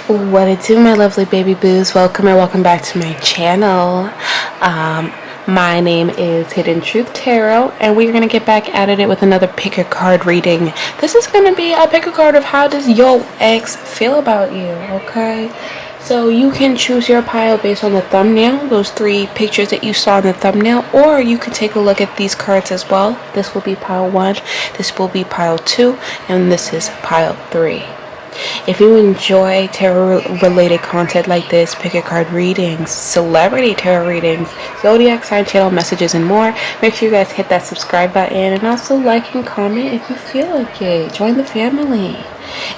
What it do, my lovely baby boos? Welcome or welcome back to my channel. My name is Hidden Truth Tarot, and we're going to get back at it with another pick a card reading. This is going to be a pick a card of how does your ex feel about you, okay? So you can choose your pile based on the thumbnail, those 3 pictures that you saw in the thumbnail, or you can take a look at these cards as well. This will be pile 1, this will be pile 2, and this is pile 3. If you enjoy tarot-related content like this, pick a card readings, celebrity tarot readings, zodiac sign channel messages, and more, make sure you guys hit that subscribe button and also like and comment if you feel like it. Join the family.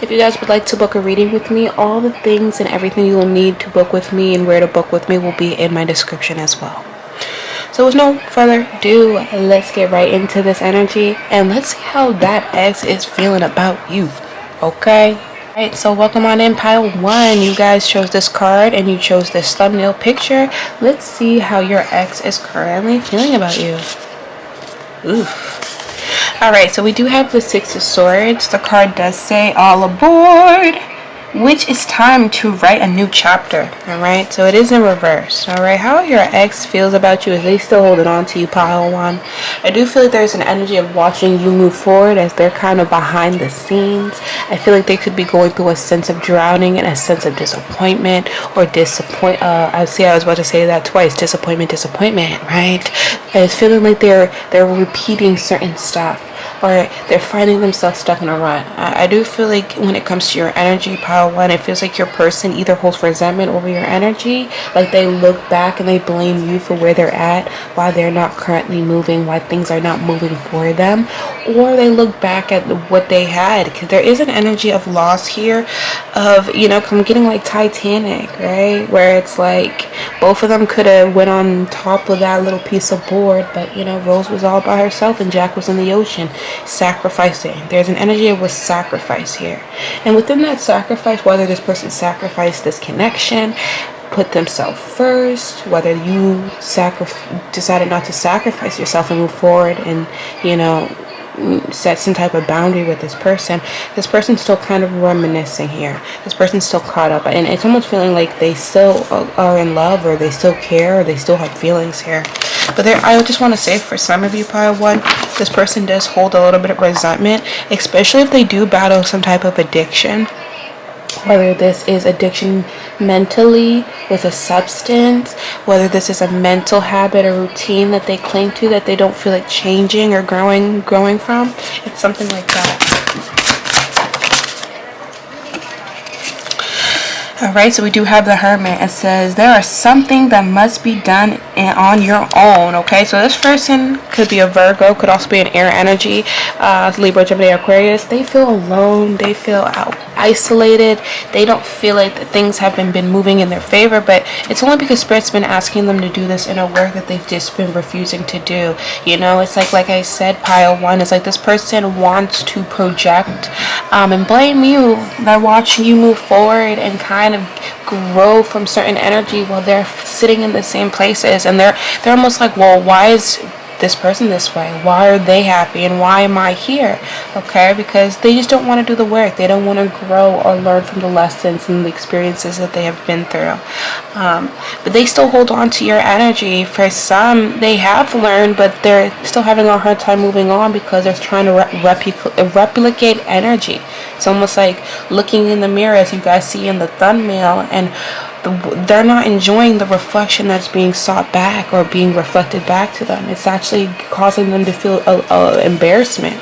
If you guys would like to book a reading with me, all the things and everything you will need to book with me and where to book with me will be in my description as well. So with no further ado, let's get right into this energy and let's see how that ex is feeling about you, okay? Alright, so welcome on in pile 1. You guys chose this card and you chose this thumbnail picture. Let's see how your ex is currently feeling about you. Oof. Alright, so we do have the 6 of Swords. The card does say all aboard, which is time to write a new chapter. Alright, so it is in reverse. Alright, how your ex feels about you? Is they still holding on to you, pile 1? I do feel like there's an energy of watching you move forward as they're kind of behind the scenes. I feel like they could be going through a sense of drowning and a sense of disappointment or I was about to say that twice. Disappointment, right? It's feeling like they're repeating certain stuff, or they're finding themselves stuck in a rut. I do feel like when it comes to your energy, pile 1, it feels like your person either holds resentment over your energy, like they look back and they blame you for where they're at, why they're not currently moving, why things are not moving for them, or they look back at what they had, because there is an energy of loss here, of, I'm getting like Titanic, right, where it's like both of them could have went on top of that little piece of board, but Rose was all by herself and Jack was in the ocean sacrificing. There's an energy of a sacrifice here, and within that sacrifice, whether this person sacrificed this connection, put themselves first, whether you decided not to sacrifice yourself and move forward and set some type of boundary with this person's still kind of reminiscing here. This person's still caught up, and it's almost feeling like they still are in love, or they still care, or they still have feelings here. But I just want to say, for some of you, pile 1, this person does hold a little bit of resentment, especially if they do battle some type of addiction. Whether this is addiction mentally with a substance, whether this is a mental habit or routine that they cling to that they don't feel like changing or growing from. It's something like that. Alright, so we do have the Hermit. It says there is something that must be done on your own. Okay, so this person could be a Virgo, could also be an air energy, Libra, Gemini, Aquarius. They feel alone, they feel isolated, they don't feel like that things have been moving in their favor, but it's only because Spirit's been asking them to do this inner work that they've just been refusing to do. It's like I said, pile 1, it's like this person wants to project and blame you by watching you move forward and kind of grow from certain energy while they're sitting in the same places, and they're almost like, well, why is this person this way? Why are they happy and why am I here? Okay, because they just don't want to do the work. They don't want to grow or learn from the lessons and the experiences that they have been through. But they still hold on to your energy. For some, they have learned, but they're still having a hard time moving on because they're trying to replicate energy. It's almost like looking in the mirror, as you guys see in the thumbnail, and they're not enjoying the reflection that's being sought back or being reflected back to them. It's actually causing them to feel embarrassment.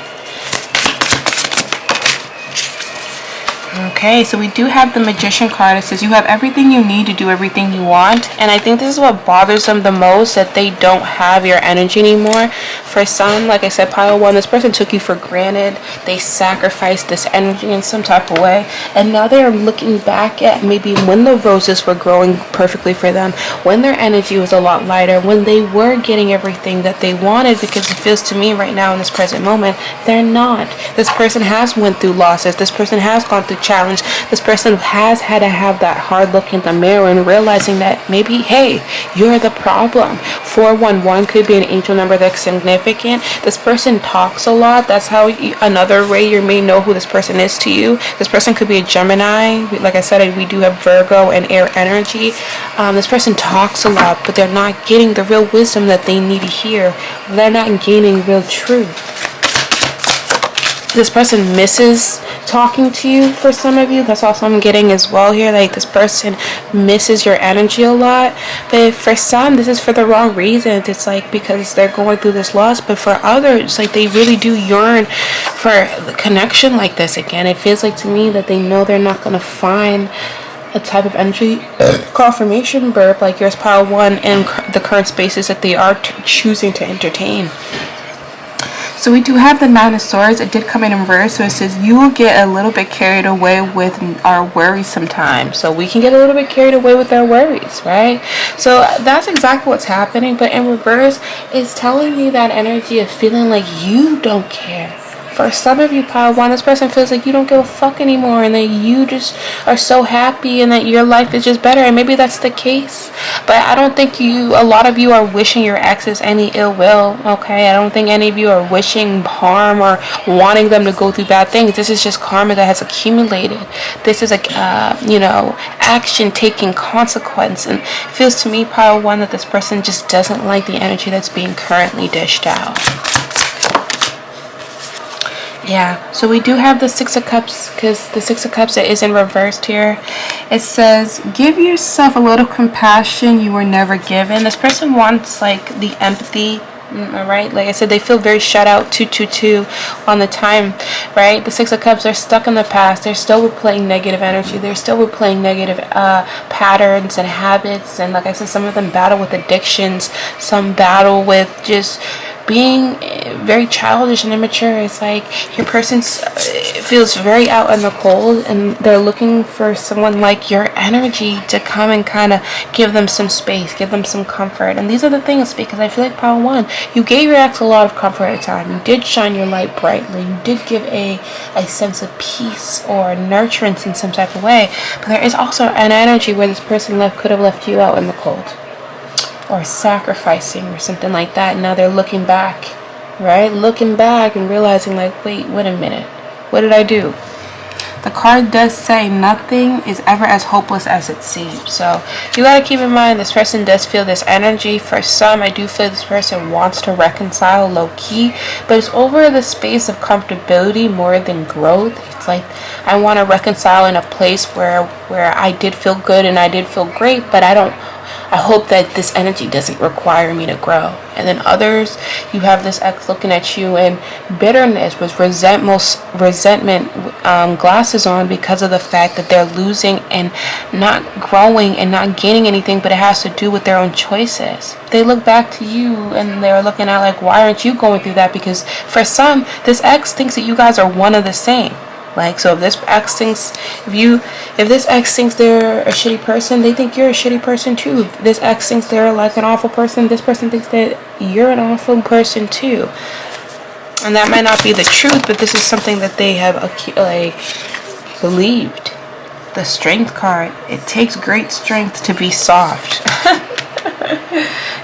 Okay, so we do have the Magician card. It says you have everything you need to do everything you want, and I think this is what bothers them the most, that they don't have your energy anymore. For some, like I said, pile 1, this person took you for granted. They sacrificed this energy in some type of way, and now they're looking back at maybe when the roses were growing perfectly for them, when their energy was a lot lighter, when they were getting everything that they wanted, because it feels to me right now in this present moment, they're not. This person has went through losses. This person has gone through challenge. This person has had to have that hard look in the mirror and realizing that maybe, hey, you're the problem. 411 could be an angel number that's significant. This person talks a lot. That's how another way you may know who this person is to you. This person could be a Gemini. Like I said, we do have Virgo and air energy. This person talks a lot, but they're not getting the real wisdom that they need to hear. They're not gaining real truth. This person misses talking to you for some of you. That's also I'm getting as well here. Like this person misses your energy a lot. But for some, this is for the wrong reasons. It's like because they're going through this loss. But for others, like they really do yearn for a connection like this again. It feels like to me that they know they're not going to find a type of energy confirmation burp like yours, pile 1, in the current spaces that they are choosing to entertain. So we do have the 9 of Swords. It did come in reverse. So it says you will get a little bit carried away with our worries sometimes. So we can get a little bit carried away with our worries, right? So that's exactly what's happening. But in reverse, it's telling me that energy of feeling like you don't care. For some of you, pile 1, this person feels like you don't give a fuck anymore and that you just are so happy and that your life is just better. And maybe that's the case. But I don't think a lot of you are wishing your exes any ill will, okay? I don't think any of you are wishing harm or wanting them to go through bad things. This is just karma that has accumulated. This is like, action taking consequence. And it feels to me, pile 1, that this person just doesn't like the energy that's being currently dished out. Yeah, so we do have the 6 of Cups, because the 6 of Cups is in reversed here. It says, give yourself a little compassion you were never given. This person wants like the empathy, right? Like I said, they feel very shut out, 222 on the time, right? The 6 of Cups are stuck in the past. They're still replaying negative energy. They're still replaying negative patterns and habits. And like I said, some of them battle with addictions. Some battle with just being very childish and immature. It's like your person feels very out in the cold and they're looking for someone like your energy to come and kind of give them some space, give them some comfort. And these are the things, because I feel like pile 1, you gave your ex a lot of comfort at a time. You did shine your light brightly. You did give a sense of peace or nurturance in some type of way. But there is also an energy where this person could have left you out in the cold, or sacrificing or something like that. Now they're looking back, right? Looking back and realizing like, wait a minute. What did I do? The card does say nothing is ever as hopeless as it seems. So you got to keep in mind this person does feel this energy. For some, I do feel this person wants to reconcile low key, but it's over the space of comfortability more than growth. It's like I want to reconcile in a place where I did feel good and I did feel great, but I hope that this energy doesn't require me to grow. And then others, you have this ex looking at you in bitterness with resentment glasses on because of the fact that they're losing and not growing and not gaining anything, but it has to do with their own choices. They look back to you and they're looking at like, why aren't you going through that? Because for some, this ex thinks that you guys are one of the same. Like, so if this ex thinks they're a shitty person, they think you're a shitty person too. If this ex thinks they're like an awful person, this person thinks that you're an awful person too. And that might not be the truth, but this is something that they have believed. The Strength card. It takes great strength to be soft.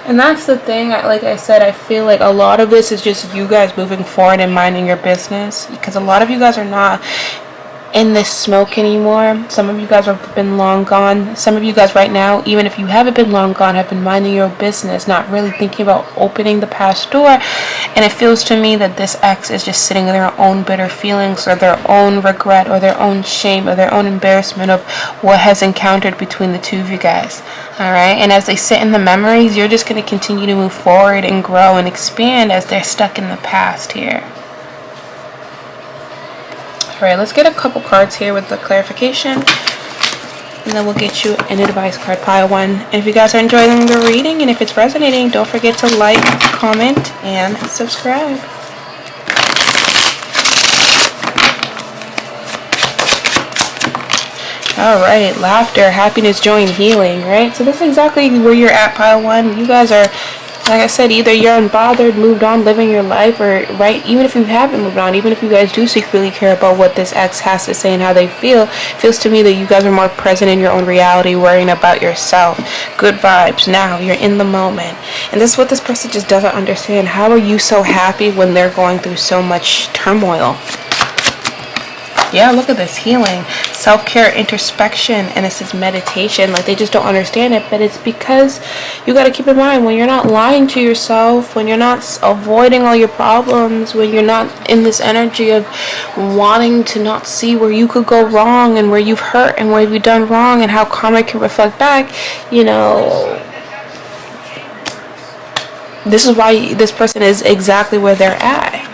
And that's the thing, like I said, I feel like a lot of this is just you guys moving forward and minding your business, because a lot of you guys are not in this smoke anymore. Some of you guys have been long gone. Some of you guys right now, even if you haven't been long gone, have been minding your business, not really thinking about opening the past door. And it feels to me that this ex is just sitting in their own bitter feelings or their own regret or their own shame or their own embarrassment of what has encountered between the two of you guys. Alright, and as they sit in the memories, you're just going to continue to move forward and grow and expand as they're stuck in the past here. Alright, let's get a couple cards here with the clarification, and then we'll get you an advice card, pile 1. And if you guys are enjoying the reading and if it's resonating, don't forget to like, comment, and subscribe. Alright, laughter, happiness, joy, and healing, right? So this is exactly where you're at, pile 1. You guys are Like I said, either you're unbothered, moved on, living your life, or right, even if you haven't moved on, even if you guys do secretly care about what this ex has to say and how they feel, it feels to me that you guys are more present in your own reality, worrying about yourself. Good vibes. Now you're in the moment, and this is what this person just doesn't understand. How are you so happy when they're going through so much turmoil? Yeah, look at this. Healing, self-care, introspection, and this is meditation. Like, they just don't understand it, but it's because you got to keep in mind, when you're not lying to yourself, when you're not avoiding all your problems, when you're not in this energy of wanting to not see where you could go wrong and where you've hurt and where you've done wrong and how karma can reflect back, you know, this is why this person is exactly where they're at.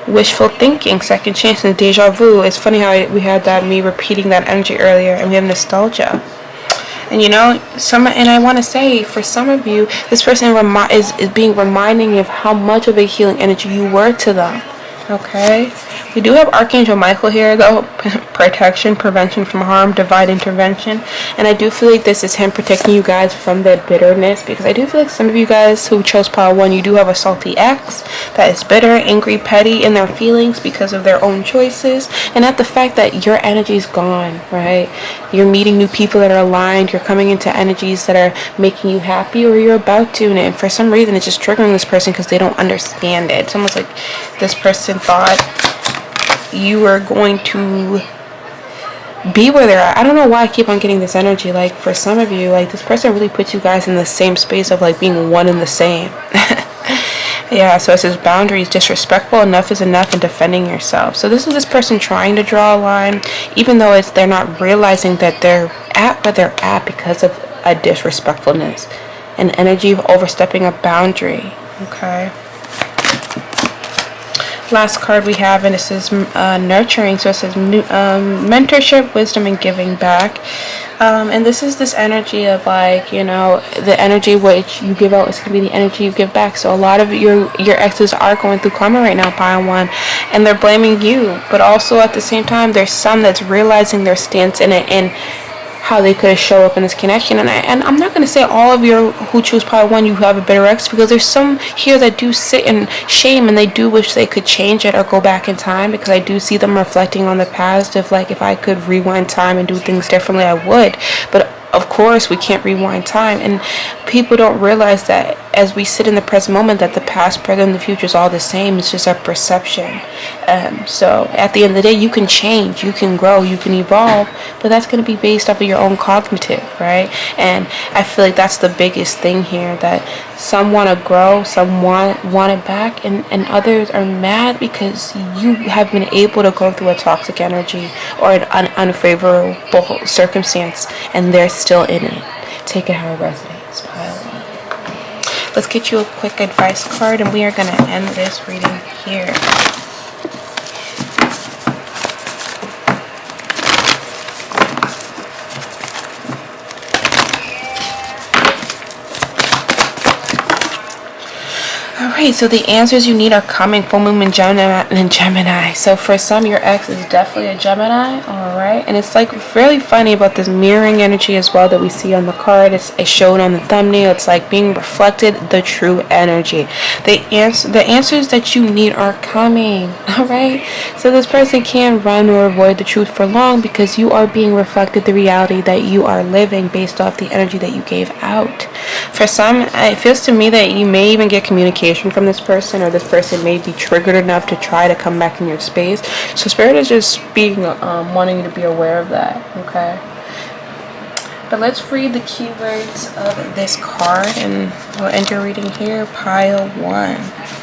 Wishful thinking, second chance, and deja vu. It's funny how we had that, me repeating that energy earlier, and we have nostalgia. And you know, and I want to say, for some of you, this person is being reminding you of how much of a healing energy you were to them. Okay, we do have Archangel Michael here, though. Protection, prevention from harm, divine intervention. And I do feel like this is him protecting you guys from the bitterness, because I do feel like some of you guys who chose pile 1, you do have a salty ex that is bitter, angry, petty in their feelings because of their own choices, and at the fact that your energy is gone, right? You're meeting new people that are aligned, you're coming into energies that are making you happy, or you're about to, and for some reason it's just triggering this person because they don't understand it. It's almost like this person thought you were going to be where they're at. I don't know why I keep on getting this energy. Like, for some of you, like, this person really puts you guys in the same space of like being one and the same. Yeah, so it says boundaries, disrespectful, enough is enough, and defending yourself. So this is this person trying to draw a line, even though they're not realizing that they're at where they're at because of a disrespectfulness, an energy of overstepping a boundary. Okay. Last card we have, and it says nurturing. So it says mentorship, wisdom, and giving back. And this is this energy of, like, you know, the energy which you give out is going to be the energy you give back. So a lot of your exes are going through karma right now, pile 1, and they're blaming you. But also at the same time, there's some that's realizing their stance in it and how they could show up in this connection. And I'm not going to say all of you who choose pile 1 you have a bitter ex, because there's some here that do sit in shame and they do wish they could change it or go back in time, because I do see them reflecting on the past of, like, if I could rewind time and do things differently, I would. But of course we can't rewind time, and people don't realize that as we sit in the present moment, that the past, present, and the future is all the same. It's just our perception. So at the end of the day, you can change, you can grow, you can evolve, but that's going to be based off of your own cognitive, right? And I feel like that's the biggest thing here, that some want to grow, some want it back, and others are mad because you have been able to go through a toxic energy or an unfavorable circumstance, and they're still in it. Take it how it resonates. Pile 1. Let's get you a quick advice card, and we are going to end this reading here. Alright, so the answers you need are coming. Full moon in Gemini. So for some, your ex is definitely a Gemini. Alright, and it's like really funny about this mirroring energy as well that we see on the card. It's shown on the thumbnail. It's like being reflected, the true energy. The answers that you need are coming. Alright, so this person can't run or avoid the truth for long, because you are being reflected the reality that you are living based off the energy that you gave out. For some, it feels to me that you may even get communication from this person, or this person may be triggered enough to try to come back in your space. So Spirit is just being wanting you to be aware of that. Okay, but let's read the keywords of this card, and we'll end your reading here. Pile 1.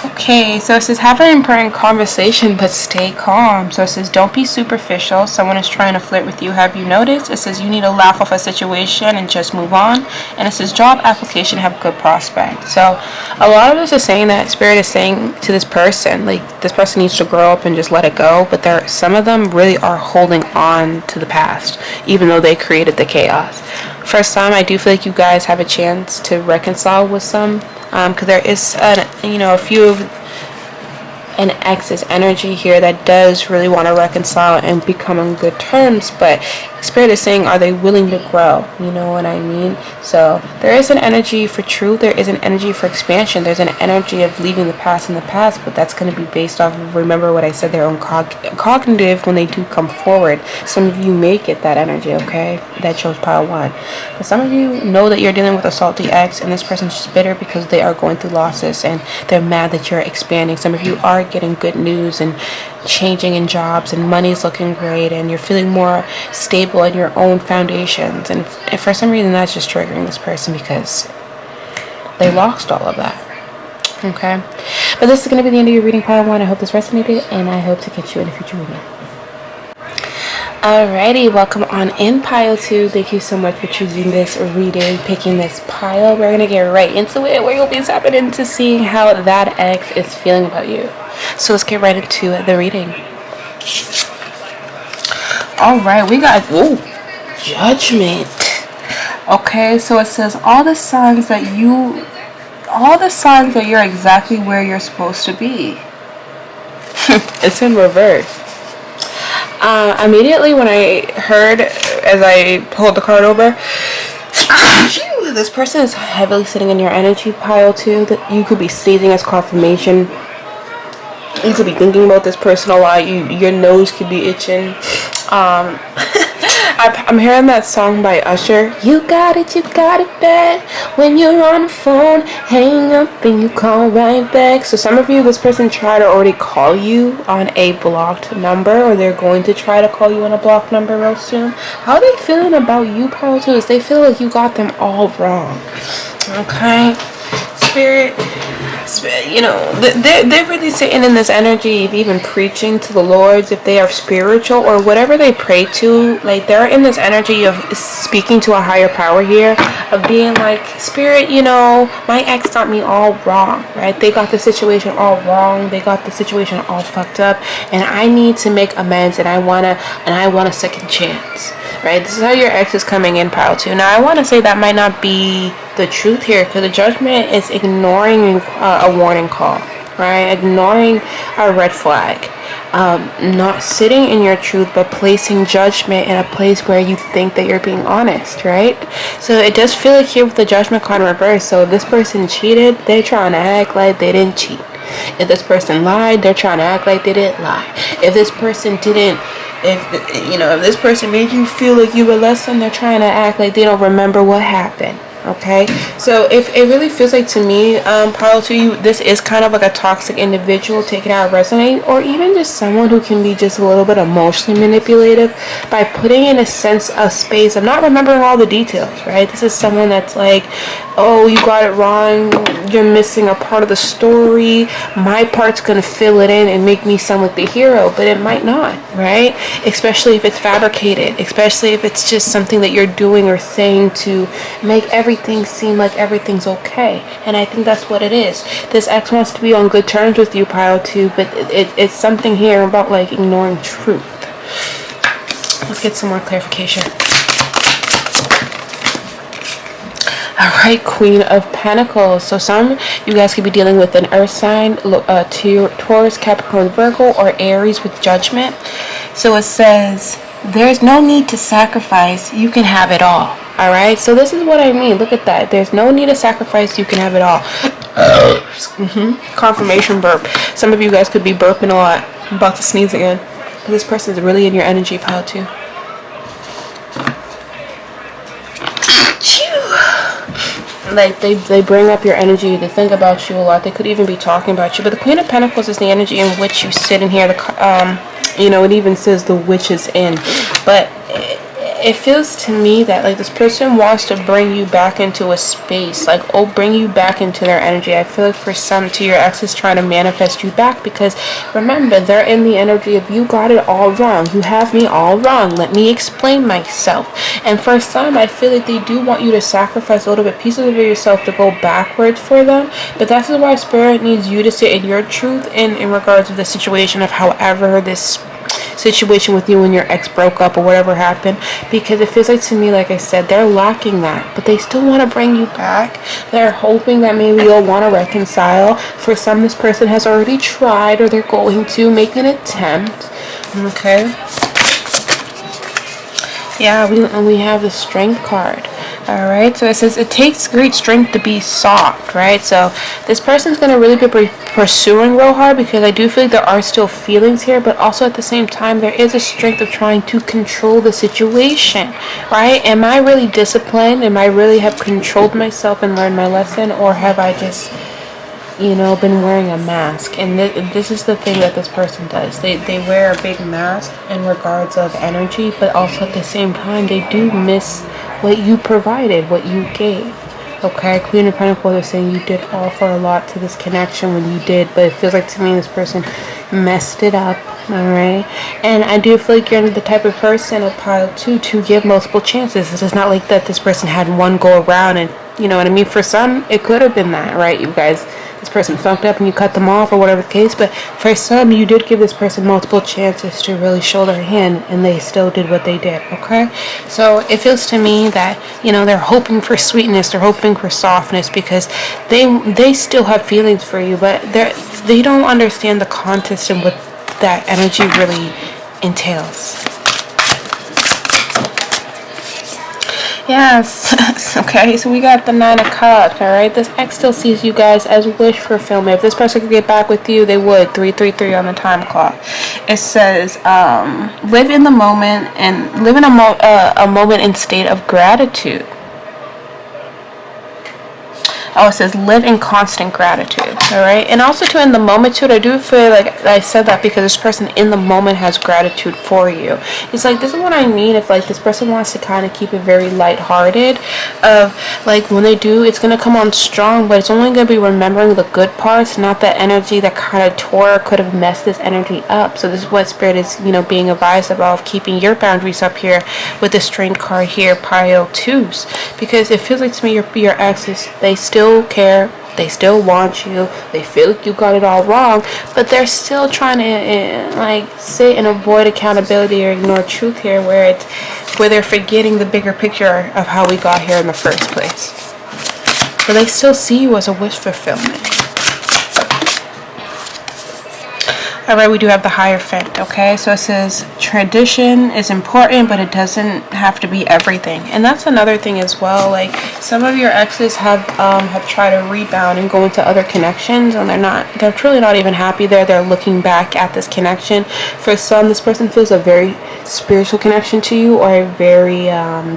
Okay, so it says have an important conversation, but stay calm. So it says don't be superficial. Someone is trying to flirt with you. Have you noticed? It says you need to laugh off a situation and just move on. And it says job application, have good prospects. So a lot of us is saying that Spirit is saying to this person, like, this person needs to grow up and just let it go. But some of them really are holding on to the past, even though they created the chaos. For some, I do feel like you guys have a chance to reconcile with some. Because there is, a few of an ex's energy here that does really want to reconcile and become on good terms, but Spirit is saying, are they willing to grow? You know what I mean? So there is an energy for truth. There is an energy for expansion. There's an energy of leaving the past in the past, but that's going to be based off of, remember what I said, their own cognitive when they do come forward. Some of you may get that energy, okay? That shows pile 1. But some of you know that you're dealing with a salty ex, and this person's just bitter because they are going through losses and they're mad that you're expanding. Some of you are getting good news and changing in jobs, and money's looking great, and you're feeling more stable in your own foundations, and for some reason that's just triggering this person because they lost all of that. Okay, but this is going to be the end of your reading, pile 1. I hope this resonated, and I hope to catch you in a future reading. Alrighty, welcome on in, pile 2. Thank you so much for choosing this reading, picking this pile. We're gonna get right into it, where you'll be tapping into seeing how that ex is feeling about you. So let's get right into the reading. Alright, we got Judgment. Okay, so it says all the signs that you're exactly where you're supposed to be. It's in reverse. Immediately when I heard, as I pulled the card over, this person is heavily sitting in your energy, pile 2. That you could be seizing as confirmation. You could be thinking about this person a lot. Your nose could be itching. I'm hearing that song by Usher. You got it bad. When you're on the phone, hang up and you call right back. So some of you, this person tried to already call you on a blocked number, or they're going to try to call you on a blocked number real soon. How are they feeling about you, pile 2? Is they feel like you got them all wrong. Okay, Spirit, you know, they're really sitting in this energy of even preaching to the Lords, if they are spiritual or whatever they pray to. Like, they're in this energy of speaking to a higher power here, of being like, Spirit, you know, my ex got me all wrong, right? They got the situation all wrong. They got the situation all fucked up, and I need to make amends, and I want a second chance. Right, this is how your ex is coming in, pile 2. Now, I want to say that might not be the truth here, because the Judgment is ignoring a warning call, right? Ignoring a red flag, not sitting in your truth, but placing judgment in a place where you think that you're being honest, right? So it does feel like here with the Judgment card in reverse. So if this person cheated, they're trying to act like they didn't cheat. If this person lied, they're trying to act like they didn't lie. If this person didn't, if this person made you feel like you were less than, they're trying to act like they don't remember what happened. Okay, so if it really feels like, to me, pile 2, this is kind of like a toxic individual, taking out resonate, or even just someone who can be just a little bit emotionally manipulative by putting in a sense of space of not remembering all the details, right? This is someone that's like, oh, you got it wrong, you're missing a part of the story, my part's gonna fill it in and make me sound like the hero, but it might not, right? Especially if it's fabricated, especially if it's just something that you're doing or saying to make everything seem like everything's okay. And I think that's what it is. This ex wants to be on good terms with you, pile 2, but it's something here about like ignoring truth. Let's get some more clarification. Alright, Queen of Pentacles. So some you guys could be dealing with an earth sign, Taurus, Capricorn, Virgo, or Aries with Judgment. So it says, there's no need to sacrifice, you can have it all. Alright, so this is what I mean. Look at that. There's no need to sacrifice, you can have it all. Confirmation burp. Some of you guys could be burping a lot. I'm about to sneeze again. This person is really in your energy, pile 2. Like, they bring up your energy, they think about you a lot, they could even be talking about you. But the Queen of Pentacles is the energy in which you sit in here. It even says the witch is in. But it feels to me that like this person wants to bring you back into a space, like, bring you back into their energy. I feel like for some, to your ex is trying to manifest you back, because remember, they're in the energy of, you got it all wrong, you have me all wrong, let me explain myself. And for some, I feel like they do want you to sacrifice a little bit pieces of yourself to go backwards for them. But that's why Spirit needs you to sit in your truth in regards to the situation of however this situation with you when your ex broke up or whatever happened, because it feels like to me, like I said, they're lacking that, but they still want to bring you back. They're hoping that maybe you'll want to reconcile. For some, this person has already tried, or they're going to make an attempt. Okay. Yeah, we have the Strength card. All right, so it says it takes great strength to be soft, right? So this person's going to really be pursuing real hard, because I do feel like there are still feelings here, but also at the same time there is a strength of trying to control the situation, right? Am I really disciplined? Am I really have controlled myself and learned my lesson, or have I just, you know, been wearing a mask? And this is the thing that this person does. They wear a big mask in regards of energy, but also at the same time they do miss what you provided, what you gave. Okay, Queen of Pentacles is saying you did offer a lot to this connection when you did, but it feels like to me this person messed it up. Alright, and I do feel like you're the type of person, a pile 2, to give multiple chances. It's not like that this person had one go around, and you know what I mean? For some, it could have been that, right? You guys, this person fucked up and you cut them off or whatever the case, but for some, you did give this person multiple chances to really show their hand, and they still did what they did. Okay, so it feels to me that, you know, they're hoping for sweetness, they're hoping for softness, because they still have feelings for you, but they don't understand the context and what that energy really entails. Yes. Okay, so we got the 9 of Cups. All right, this ex still sees you guys as wish fulfillment. If this person could get back with you, they would. 333 on the time clock. It says live in the moment, and live in a moment in state of gratitude. Oh, it says live in constant gratitude. All right, and also too, in the moment too, I do feel like I said that because this person in the moment has gratitude for you. It's like, this is what I mean. If like this person wants to kind of keep it very lighthearted, of like when they do, it's gonna come on strong, but it's only gonna be remembering the good parts, not the energy that kind of tore, could have messed this energy up. So this is what Spirit is, you know, being advised about, keeping your boundaries up here with the Strength card here, pile 2s, because it feels like to me your exes, they still care, they still want you, they feel like you got it all wrong, but they're still trying to like sit and avoid accountability or ignore truth here, where they're forgetting the bigger picture of how we got here in the first place. So they still see you as a wish fulfillment. Alright, we do have the Hierophant, okay? So it says tradition is important, but it doesn't have to be everything. And that's another thing as well. Like, some of your exes have tried to rebound and go into other connections, and they're truly not even happy there. They're looking back at this connection. For some, this person feels a very spiritual connection to you, or a very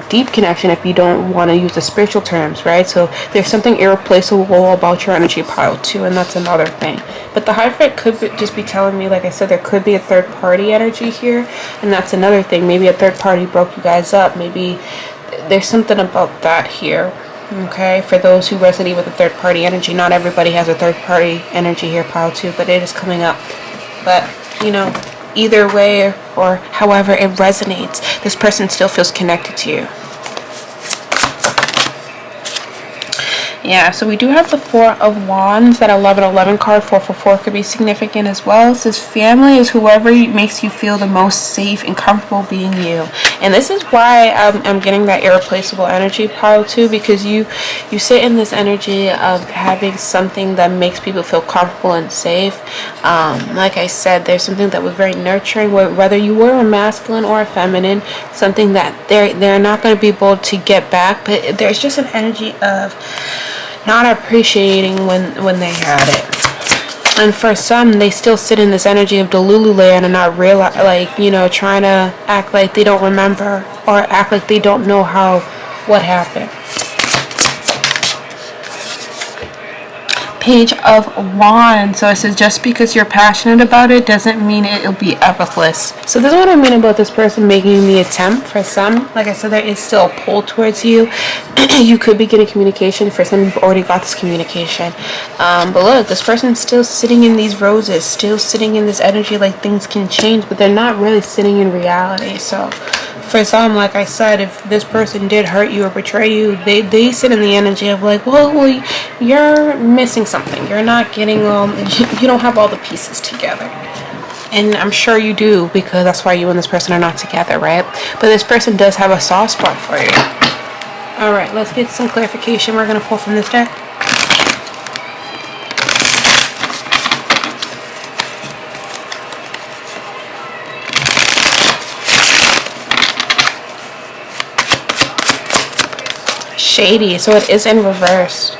deep connection, if you don't want to use the spiritual terms, right? So there's something irreplaceable about your energy pile too, and that's another thing. But the Hierophant could just be telling me, like I said, there could be a third party energy here, and that's another thing. Maybe a third party broke you guys up. Maybe there's something about that here. Okay, for those who resonate with the third party energy, not everybody has a third party energy here, pile 2, but it is coming up. But you know, either way or however it resonates, this person still feels connected to you. Yeah, so we do have the 4 of Wands. That 1111 card, 444, could be significant as well. It says family is whoever makes you feel the most safe and comfortable being you. And this is why I'm getting that irreplaceable energy pile too, because you sit in this energy of having something that makes people feel comfortable and safe. Like I said, there's something that was very nurturing, whether you were a masculine or a feminine, something that they're not going to be able to get back, but there's just an energy of not appreciating when they had it. And for some, they still sit in this energy of Delulu land and not realize, like, you know, trying to act like they don't remember, or act like they don't know what happened. Page of Wands. So it says just because you're passionate about it doesn't mean it'll be effortless. So this is what I mean about this person making the attempt. For some, like I said, there is still a pull towards you. You could be getting communication. For some, you've already got this communication. But look, this person's still sitting in these roses, still sitting in this energy like things can change, but they're not really sitting in reality. So for some, like I said, if this person did hurt you or betray you, they sit in the energy of like, well, you're missing something. You're not getting you don't have all the pieces together. And I'm sure you do, because that's why you and this person are not together, right? But this person does have a soft spot for you. All right, let's get some clarification. We're going to pull from this deck. Shady, so it is in reverse.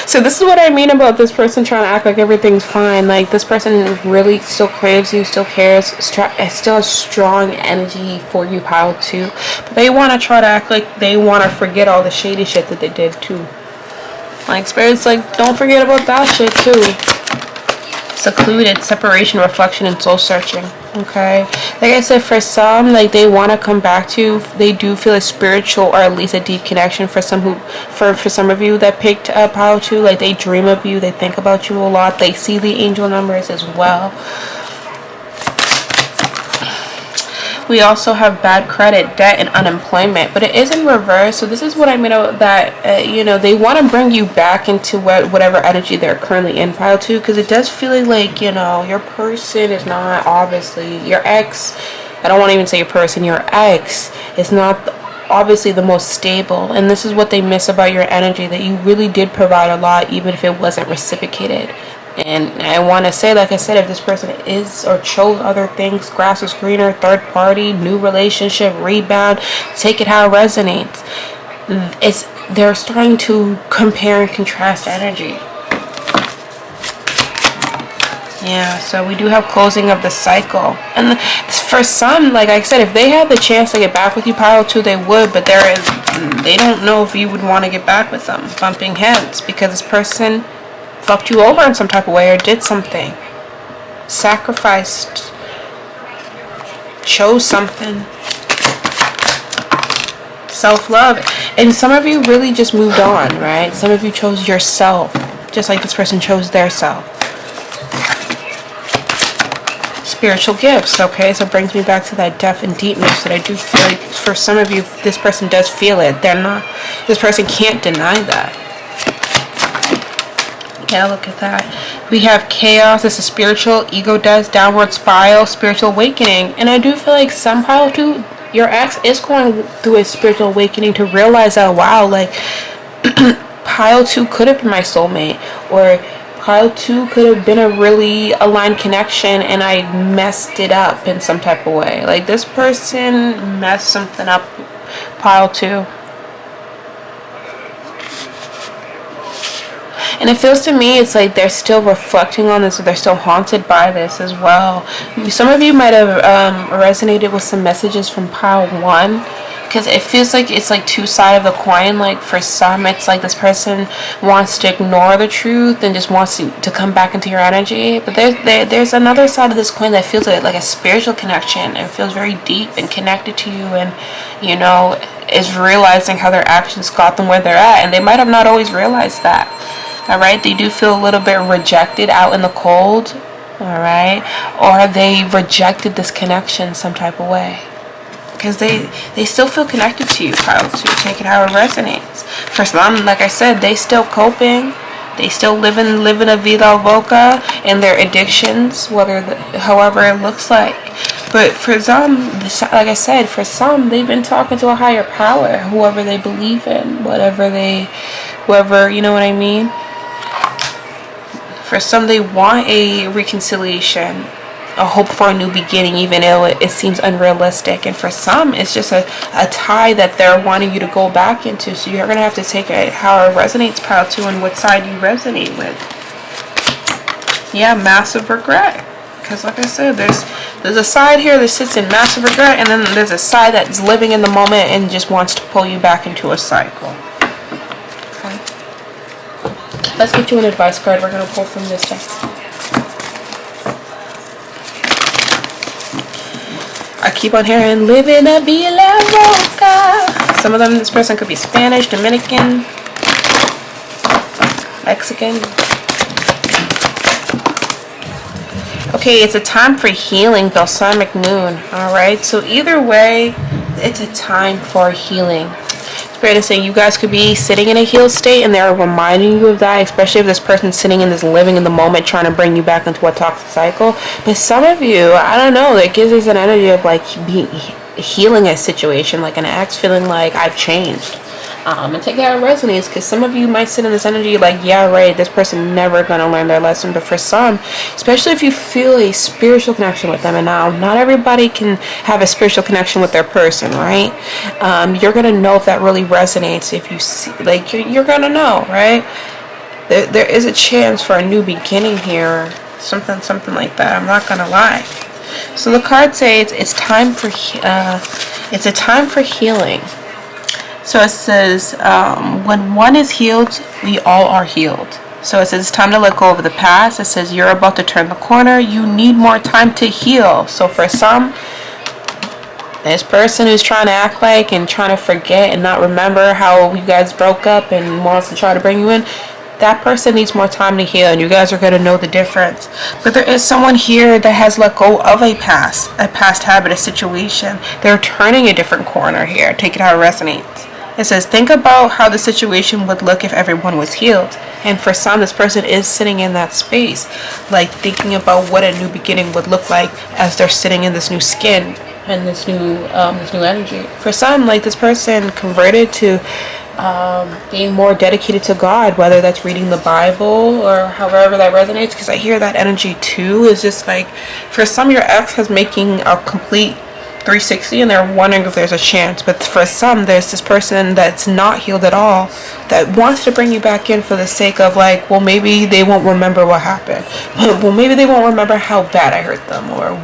So this is what I mean about this person trying to act like everything's fine. Like, this person really still craves you, still cares, still has strong energy for you, pile 2. But they want to try to act like they want to forget all the shady shit that they did too. Like, Spirit's like, don't forget about that shit too. Secluded, separation, reflection, and soul searching. Okay, like I said, for some, like, they want to come back to you. They do feel a spiritual or at least a deep connection. For some who, for some of you that picked up pile 2, like, they dream of you, they think about you a lot, they see the angel numbers as well. We also have bad credit, debt, and unemployment, but it is in reverse. So this is what I mean about that. You know, they want to bring you back into whatever energy they're currently in, pile 2, because it does feel like, you know, your person is not, obviously, your ex, I don't want to even say your person, your ex is not obviously the most stable, and this is what they miss about your energy, that you really did provide a lot, even if it wasn't reciprocated. And I want to say, like I said, if this person is or chose other things, grass is greener, third party, new relationship, rebound, take it how it resonates. They're starting to compare and contrast energy. Yeah, so we do have closing of the cycle. And for some, like I said, if they had the chance to get back with you, pile 2, they would, but they don't know if you would want to get back with them. Bumping heads, because this person fucked you over in some type of way or did something, sacrificed, chose something, self-love. And some of you really just moved on, right? Some of you chose yourself, just like this person chose their self. Spiritual gifts. Okay, so it brings me back to that depth and deepness that I do feel like for some of you, this person does feel it. This person can't deny that. Yeah, look at that. We have chaos. This is spiritual, ego death, downward spiral, spiritual awakening. And I do feel like some pile 2, your ex is going through a spiritual awakening to realize that, wow, like, pile 2 could have been my soulmate, or pile 2 could have been a really aligned connection and I messed it up in some type of way. Like, this person messed something up, pile 2. And it feels to me, it's like they're still reflecting on this, or they're still haunted by this as well. Some of you might have resonated with some messages from pile 1, because it feels like it's like two sides of the coin. Like, for some, it's like this person wants to ignore the truth and just wants to come back into your energy. But there's another side of this coin that feels like a spiritual connection. It feels very deep and connected to you, and, you know, is realizing how their actions got them where they're at. And they might have not always realized that. Alright, they do feel a little bit rejected out in the cold, alright, or they rejected this connection some type of way, because they still feel connected to you, pile 2, take it how it resonates. For some, like I said, they still coping, they still living a vida loca in their addictions, however it looks like. But for some, like I said, for some, they've been talking to a higher power, whoever they believe in, whoever, you know what I mean? For some, they want a reconciliation, a hope for a new beginning, even though it seems unrealistic. And for some, it's just a tie that they're wanting you to go back into. So you're going to have to take it how it resonates, pile 2, and what side you resonate with. Yeah, massive regret. Because like I said, there's a side here that sits in massive regret, and then there's a side that's living in the moment and just wants to pull you back into a cycle. Let's get you an advice card. We're going to pull from this deck. I keep on hearing, living a vida loca. Some of them, this person could be Spanish, Dominican, Mexican. Okay, it's a time for healing, balsamic noon. Alright, so either way, it's a time for healing. Spirit is saying you guys could be sitting in a healed state and they're reminding you of that, especially if this person's sitting in this living in the moment trying to bring you back into a toxic cycle. But some of you, I don't know, that gives us an energy of like healing a situation, like an ex feeling like I've changed. And take that resonates, because some of you might sit in this energy like, yeah, right, this person never gonna learn their lesson. But for some, especially if you feel a spiritual connection with them, and now not everybody can have a spiritual connection with their person, right? You're gonna know if that really resonates. If you see, like, you're gonna know, right? There is a chance for a new beginning here, something like that. I'm not gonna lie. So the cards say it's time for it's a time for healing. So it says, when one is healed, we all are healed. So it says it's time to let go of the past. It says you're about to turn the corner. You need more time to heal. So for some, this person who's trying to act like and trying to forget and not remember how you guys broke up and wants to try to bring you in, that person needs more time to heal, and you guys are going to know the difference. But there is someone here that has let go of a past habit, a situation. They're turning a different corner here. Take it how it resonates. It says, think about how the situation would look if everyone was healed. And for some, this person is sitting in that space, like thinking about what a new beginning would look like as they're sitting in this new skin and this new energy. For some, like this person converted to being more dedicated to God, whether that's reading the Bible or however that resonates, because I hear that energy too. Is just like, for some, your ex is making a complete 360 and they're wondering if there's a chance. But for some, there's this person that's not healed at all that wants to bring you back in for the sake of like, well, maybe they won't remember what happened. Well, maybe they won't remember how bad I hurt them, or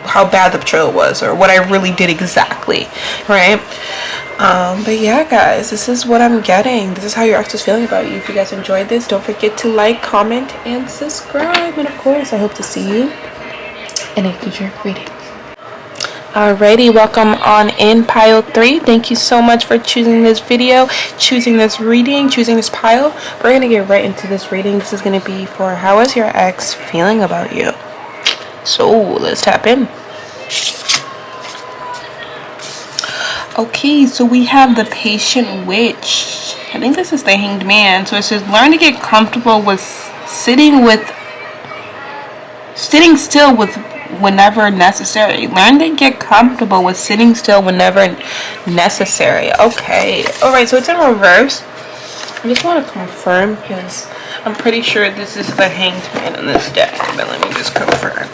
how bad the betrayal was, or what I really did exactly, right? But yeah, guys, this is what I'm getting. This is how your ex is feeling about you. If you guys enjoyed this, don't forget to like, comment, and subscribe. And of course, I hope to see you in a future reading. Alrighty, welcome on in, pile 3. Thank you so much for choosing this video, choosing this reading, choosing this pile. We're going to get right into this reading. This is going to be for how is your ex feeling about you. So let's tap in. Okay, so we have the Patient Witch. I think this is the Hanged Man. So it says, learn to get comfortable with sitting still with whenever necessary. Learn to get comfortable with sitting still whenever necessary. Okay. Alright, so it's in reverse. I just want to confirm because I'm pretty sure this is the Hanged Man in this deck. But let me just confirm.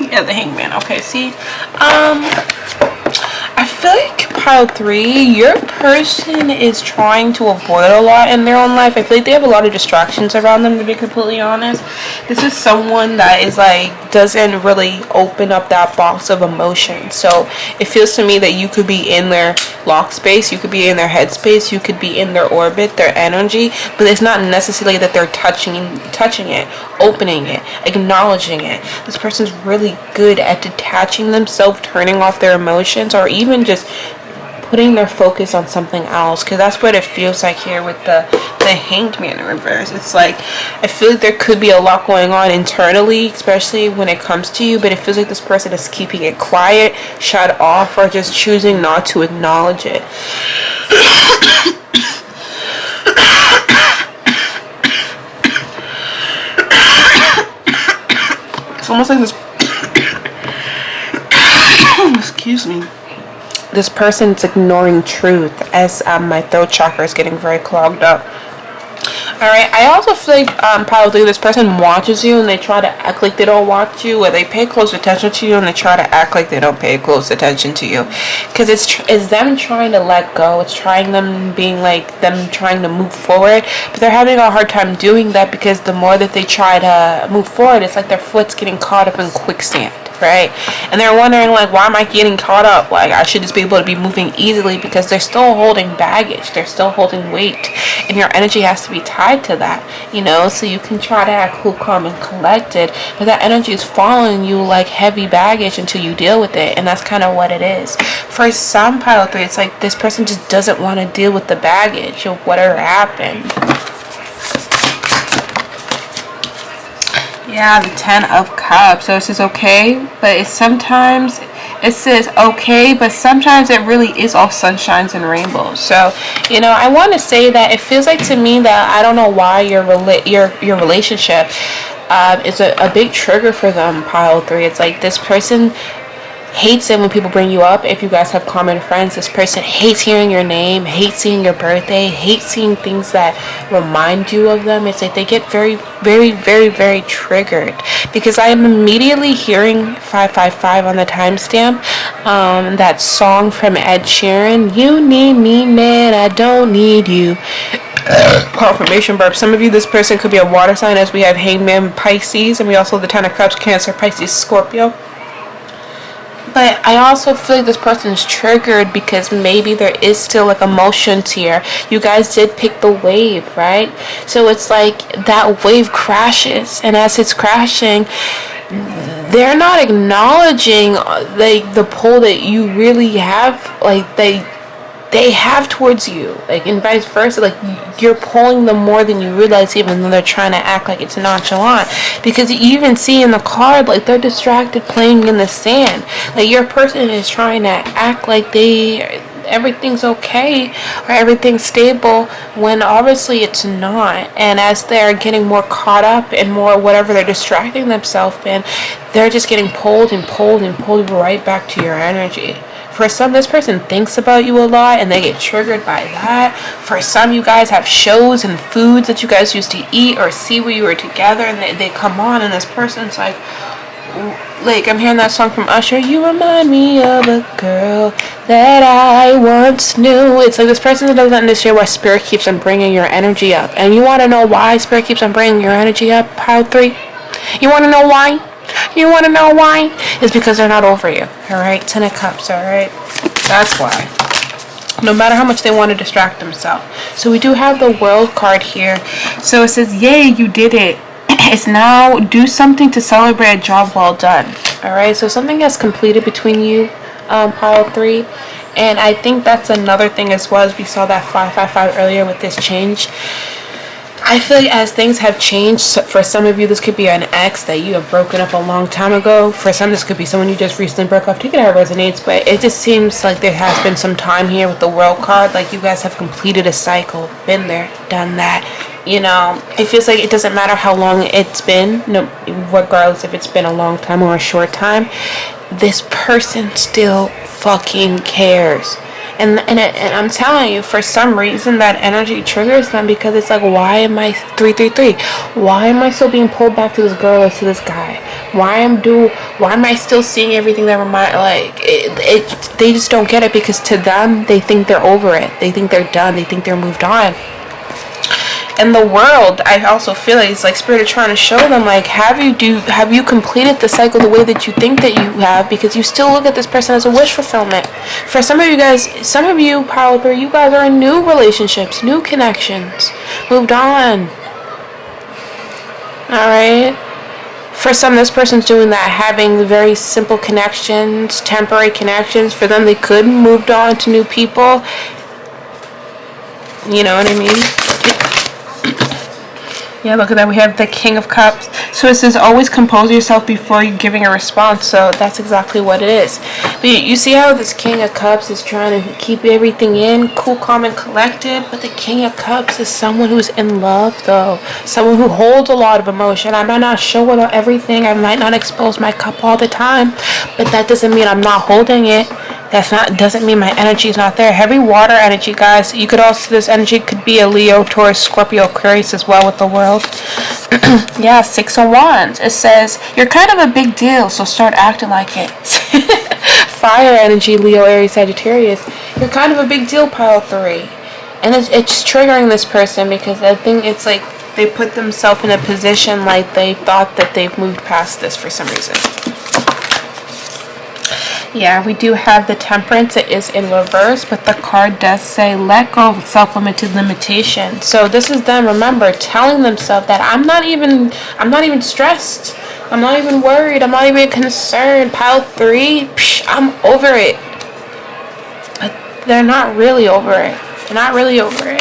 Yeah, the Hanged Man. Okay, see? I feel like pile 3, your person is trying to avoid a lot in their own life. I feel like they have a lot of distractions around them, to be completely honest. This is someone that is like, doesn't really open up that box of emotion. So it feels to me that you could be in their lock space, you could be in their head space, you could be in their orbit, their energy, but it's not necessarily that they're touching it, opening it, acknowledging it. This person's really good at detaching themselves, turning off their emotions, or even just putting their focus on something else, because that's what it feels like here with the Hanged Man in reverse. It's like, I feel like there could be a lot going on internally, especially when it comes to you, but it feels like this person is keeping it quiet, shut off, or just choosing not to acknowledge it. It's almost like this excuse me, this person's ignoring truth, as my throat chakra is getting very clogged up. Alright, I also feel like probably this person watches you and they try to act like they don't watch you, or they pay close attention to you and they try to act like they don't pay close attention to you. Because it's them trying to let go, it's them trying to move forward, but they're having a hard time doing that, because the more that they try to move forward, it's like their foot's getting caught up in quicksand. Right? And they're wondering, like, why am I getting caught up? Like, I should just be able to be moving easily, because they're still holding baggage, they're still holding weight, and your energy has to be tied to that, you know. So you can try to act cool, calm, and collected, but that energy is following you like heavy baggage until you deal with it. And that's kind of what it is. For some pile 3, it's like this person just doesn't want to deal with the baggage of whatever happened. Yeah, the 10 of Cups. So this is okay, but it's It says okay, but sometimes it really is all sunshines and rainbows. So, I want to say that it feels like to me that I don't know why your relationship is a big trigger for them, pile 3. It's like this person hates it when people bring you up. If you guys have common friends, this person hates hearing your name, hates seeing your birthday, hates seeing things that remind you of them. It's like they get very, very, very, very triggered, because I am immediately hearing 555 on the timestamp, that song from Ed Sheeran, "You Need Me, Man, I Don't Need You." Confirmation burp. Some of you, this person could be a water sign, as we have Hangman, Pisces, and we also have the Ten of Cups, Cancer, Pisces, Scorpio. But I also feel like this person is triggered because maybe there is still like emotions here. You guys did pick the wave, right? So it's like that wave crashes, and as it's crashing, they're not acknowledging like the pull that you really have, like they have towards you, like, and vice versa. Like, you're pulling them more than you realize, even though they're trying to act like it's nonchalant, because you even see in the card, like, they're distracted playing in the sand. Like, your person is trying to act like everything's okay or everything's stable, when obviously it's not. And as they're getting more caught up in more whatever they're distracting themselves in, they're just getting pulled and pulled and pulled right back to your energy. For some, this person thinks about you a lot and they get triggered by that. For some, you guys have shows and foods that you guys used to eat or see where you were together, and they come on, and this person's like I'm hearing that song from Usher, "You remind me of a girl that I once knew." It's like this person doesn't understand why Spirit keeps on bringing your energy up. And you want to know why Spirit keeps on bringing your energy up, pile 3? You want to know why? You want to know why? It's because they're not over you, alright? 10 of Cups, alright? That's why. No matter how much they want to distract themselves. So we do have the World card here. So it says, yay, you did it. It's now do something to celebrate a job well done. Alright, so something has completed between you, pile 3. And I think that's another thing as well, as we saw that 555 earlier with this change. I feel like as things have changed, for some of you, this could be an ex that you have broken up a long time ago. For some, this could be someone you just recently broke up. Take it how it resonates, but it just seems like there has been some time here with the World card. Like, you guys have completed a cycle, been there, done that. It feels like it doesn't matter how long it's been, no, regardless if it's been a long time or a short time, this person still fucking cares. And I'm telling you, for some reason, that energy triggers them, because it's like, why am I 333? Why am I still being pulled back to this girl or to this guy? Why am I still seeing everything that they just don't get it, because to them, they think they're over it. They think they're done. They think they're moved on. And the World, I also feel like it's like Spirit are trying to show them, like, have you completed the cycle the way that you think that you have? Because you still look at this person as a wish fulfillment. For some of you guys, pile 3, you guys are in new relationships, new connections, moved on. Alright? For some, this person's doing that, having very simple connections, temporary connections. For them, they could have moved on to new people. You know what I mean? Yeah, look at that. We have the King of Cups. So it says, always compose yourself before you giving a response. So that's exactly what it is. But you see how this King of Cups is trying to keep everything in, cool, calm, and collected. But the King of Cups is someone who's in love, though. Someone who holds a lot of emotion. I might not show it everything. I might not expose my cup all the time. But that doesn't mean I'm not holding it. Doesn't mean my energy is not there. Heavy water energy, guys. You could also, this energy could be a Leo, Taurus, Scorpio, Aquarius as well with the World. Yeah, 6 of Wands. It says, you're kind of a big deal, so start acting like it. Fire energy, Leo, Aries, Sagittarius. You're kind of a big deal, pile 3. And it's triggering this person, because I think it's like they put themselves in a position like they thought that they've moved past this for some reason. Yeah, we do have the Temperance. It is in reverse, but the card does say let go of self-limited limitation. So this is them, remember, telling themselves that I'm not even stressed. I'm not even worried. I'm not even concerned. Pile 3, I'm over it. But they're not really over it. They're not really over it.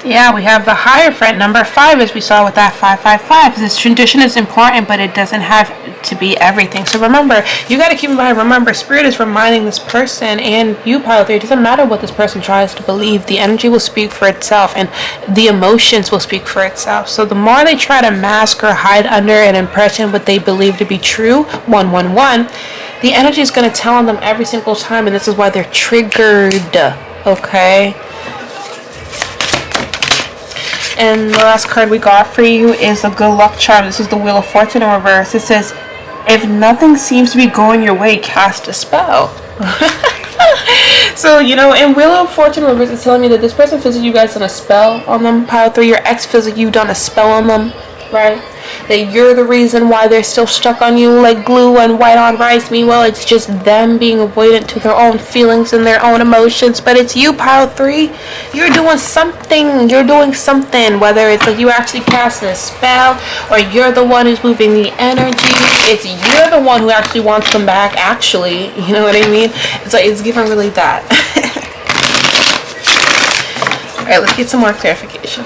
Yeah, we have the Hierophant, number 5, as we saw with that 555. This tradition is important, but it doesn't have to be everything. So remember, you got to keep in mind, remember, Spirit is reminding this person and you, Pile 3, it doesn't matter what this person tries to believe. The energy will speak for itself and the emotions will speak for itself. So the more they try to mask or hide under an impression what they believe to be true, 111, the energy is going to tell on them every single time, and this is why they're triggered, okay? And the last card we got for you is a good luck charm. This is the Wheel of Fortune in reverse. It says, if nothing seems to be going your way, cast a spell. So, you know, in Wheel of Fortune in reverse, it's telling me that this person feels like you guys done a spell on them. Pile 3, your ex feels like you done a spell on them, right? That you're the reason why they're still stuck on you like glue and white on rice. Meanwhile, it's just them being avoidant to their own feelings and their own emotions. But it's you, Pile 3. You're doing something. You're doing something. Whether it's like you actually cast a spell or you're the one who's moving the energy. It's you're the one who actually wants them back, actually. You know what I mean? It's like, it's giving really that. Alright, let's get some more clarification.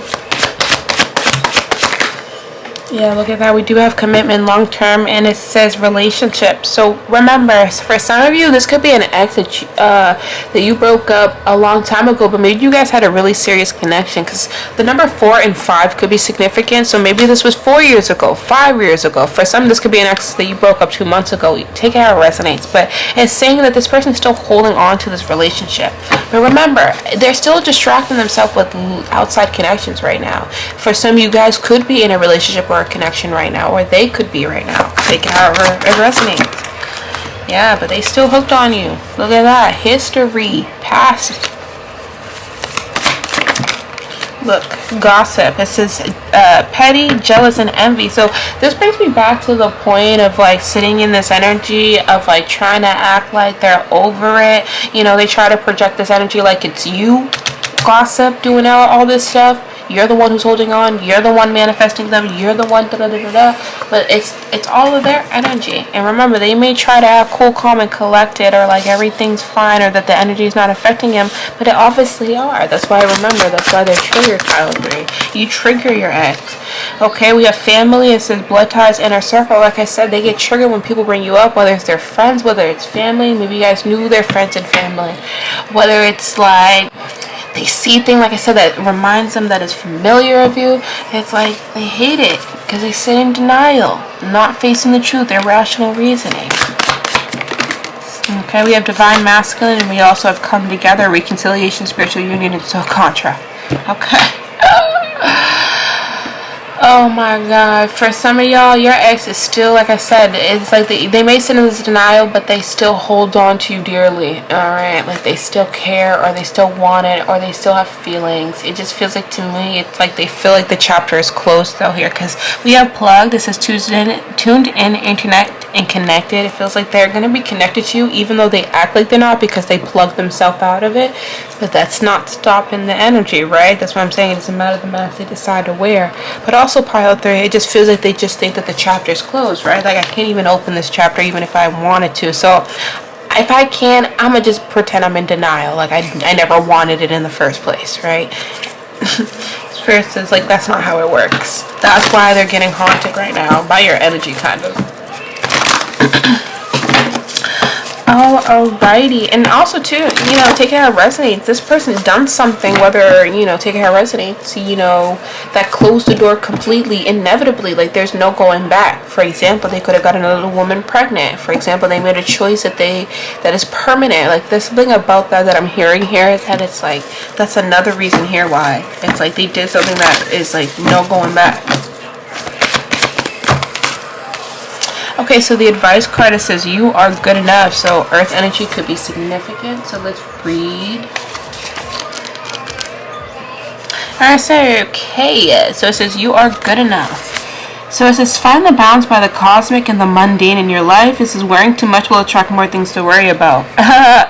Yeah, look at that. We do have commitment long term, and it says relationship. So remember, for some of you, this could be an ex that you broke up a long time ago, but maybe you guys had a really serious connection, because the number 4 and 5 could be significant. So maybe this was 4 years ago, 5 years ago. For some, this could be an ex that you broke up 2 months ago. Take it how it resonates, but it's saying that this person is still holding on to this relationship. But remember, they're still distracting themselves with outside connections right now. For some, you guys could be in a relationship or a connection right now, or they could be right now. Take it however it resonates. Yeah, but they still hooked on you. Look at that. History. Past. Look. Gossip. It says petty, jealous, and envy. So this brings me back to the point of like sitting in this energy of like trying to act like they're over it. You know, they try to project this energy like it's you. Gossip, doing all this stuff. You're the one who's holding on. You're the one manifesting them. You're the one But it's all of their energy. And remember, they may try to act cool, calm, and collected, or like everything's fine, or that the energy is not affecting them. But it obviously are. That's why remember. That's why they're triggered, Pile 3. You trigger your ex. Okay, we have family. It says blood ties, inner circle. Like I said, they get triggered when people bring you up, whether it's their friends, whether it's family. Maybe you guys knew their friends and family. Whether it's like they see things, like I said, that reminds them that is familiar of you. It's like they hate it because they sit in denial, not facing the truth, irrational reasoning. Okay, we have divine masculine, and we also have come together, reconciliation, spiritual union, and so contra. Okay. Oh my God. For some of y'all, your ex is still, like I said, it's like they may sit in this denial, but they still hold on to you dearly. Alright? Like they still care, or they still want it, or they still have feelings. It just feels like, to me, it's like they feel like the chapter is closed though here, because we have plugged. It says tuned in, internet, and connected. It feels like they're going to be connected to you, even though they act like they're not, because they plugged themselves out of it. But that's not stopping the energy, right? That's what I'm saying. It doesn't matter the mask they decide to wear. But also, Pile 3, it just feels like they just think that the chapter is closed, right? Like I can't even open this chapter even if I wanted to. So if I can, I'm going to just pretend I'm in denial. Like I never wanted it in the first place, right? Spirit says, like, that's not how it works. That's why they're getting haunted right now by your energy, kind of. Oh, alrighty. And also, too, you know, take it how it resonates. This person's done something, whether, you know, take it how it resonates, you know, that closed the door completely, inevitably. Like, there's no going back. For example, they could have gotten another woman pregnant. For example, they made a choice that is permanent. Like, there's something about that I'm hearing here, is that it's like, that's another reason here why. It's like they did something that is, like, no going back. Okay, so the advice card, it says you are good enough. So earth energy could be significant. So let's read. Alright, so okay. So it says you are good enough. So it says find the balance by the cosmic and the mundane in your life. It says worrying too much will attract more things to worry about.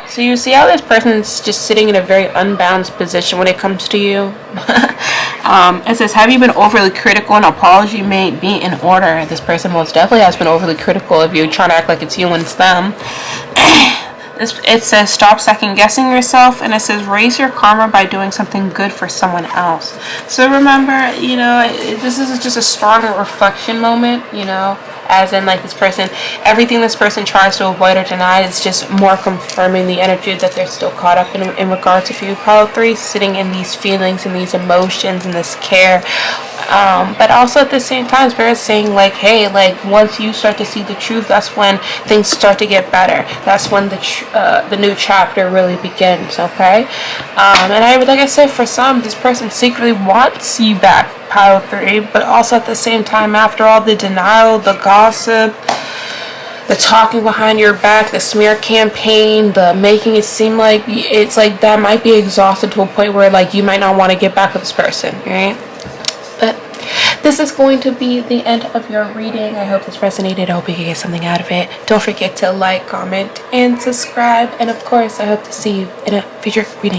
So you see how this person's just sitting in a very unbalanced position when it comes to you. It says, have you been overly critical? An apology may be in order. This person most definitely has been overly critical of you, trying to act like it's you and it's them. It says stop second guessing yourself, and it says raise your karma by doing something good for someone else. So remember, you know, this is just a strong reflection moment, you know, as in like this person, everything this person tries to avoid or deny is just more confirming the energy that they're still caught up in regards to you. Pile 3, sitting in these feelings and these emotions and this care. But also at the same time, Spirit's saying like, hey, like once you start to see the truth, that's when things start to get better. That's when the new chapter really begins. Okay, and like I said, for some, this person secretly wants you back, pile 3, but also at the same time, after all the denial, the gossip, the talking behind your back, the smear campaign, the making it seem like it's like that might be exhausted to a point where like you might not want to get back with this person, right? But this is going to be the end of your reading. I hope this resonated. I hope you can get something out of it. Don't forget to like, comment, and subscribe. And of course, I hope to see you in a future reading.